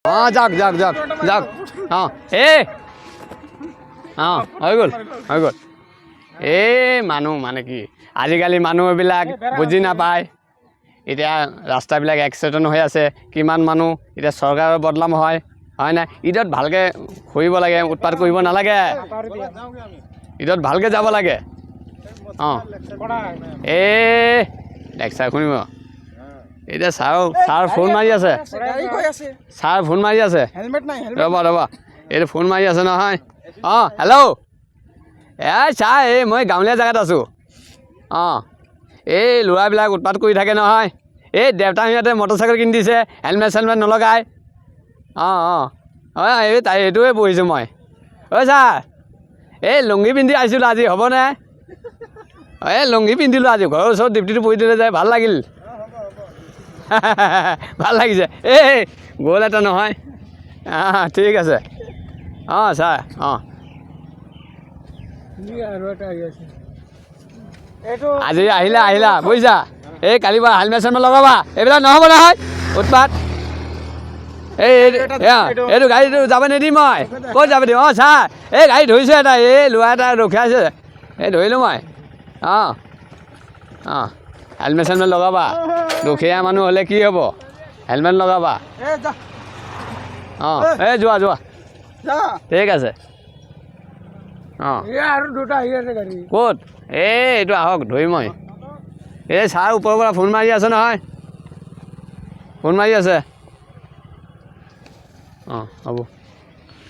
অঁ যাওক যাওক যাওক যাওক অঁ অঁ হৈ গ'ল হৈ গ'ল মানুহ মানে কি আজিকালি মানুহ এইবিলাক বুজি নাপায় এতিয়া ৰাস্তাবিলাক এক্সিডেণ্ট হৈ আছে কিমান মানুহ এতিয়া চৰকাৰৰ বদনাম হয় নাই ঈদত ভালকৈ ফুৰিব লাগে উৎপাত কৰিব নালাগে ঈদত ভালকৈ যাব লাগে অঁ লেকচাৰ শুনিব এতিয়া ছাৰ ফোন মাৰি আছে ছাৰ ফোন মাৰি আছে ৰ'বা এইটো ফোন মাৰি আছে নহয় অঁ হেল্ল' ছাৰ মই গাঁৱলীয়া জেগাত আছোঁ অঁ এই ল'ৰাবিলাক উৎপাত কৰি থাকে নহয় দেউতাহঁতে মটৰচাইকেল কিনি দিছে হেলমেট চেলমেট নলগায় অঁ এইটোৱে পঢ়িছোঁ মই ছাৰ লুংগি পিন্ধি আহিছিলোঁ আজি হ'বনে লুংগি পিন্ধিলোঁ আজি ঘৰৰ ওচৰত ডিউটিটো পৰি দিলে যায় ভাল লাগিল ভাল লাগিছে গ'ল এটা নহয় ঠিক আছে অঁ ছাৰ অঁ আজি আহিলা বুজিছা কালিৰ পৰা হেলমেট চেলমেট লগাবা এইবিলাক নহ'ব নহয় উৎপাত এইটো গাড়ীটো যাব নিদিম মই ক'ত যাব দিম অঁ ছাৰ গাড়ী ধৰিছে এটা ল'ৰা এটা ৰখাইছে ধৰিলোঁ মই অঁ হেলমেট চেলমেট লগাবা দুখীয়া মানুহ হ'লে কি হ'ব হেলমেট লগাবা অঁ যোৱা ঠিক আছে অঁ ক'ত এইটো আহক ধৰিম মই ছাৰ ওপৰৰ পৰা ফোন মাৰি আছে নহয় ফোন মাৰি আছে অঁ হ'ব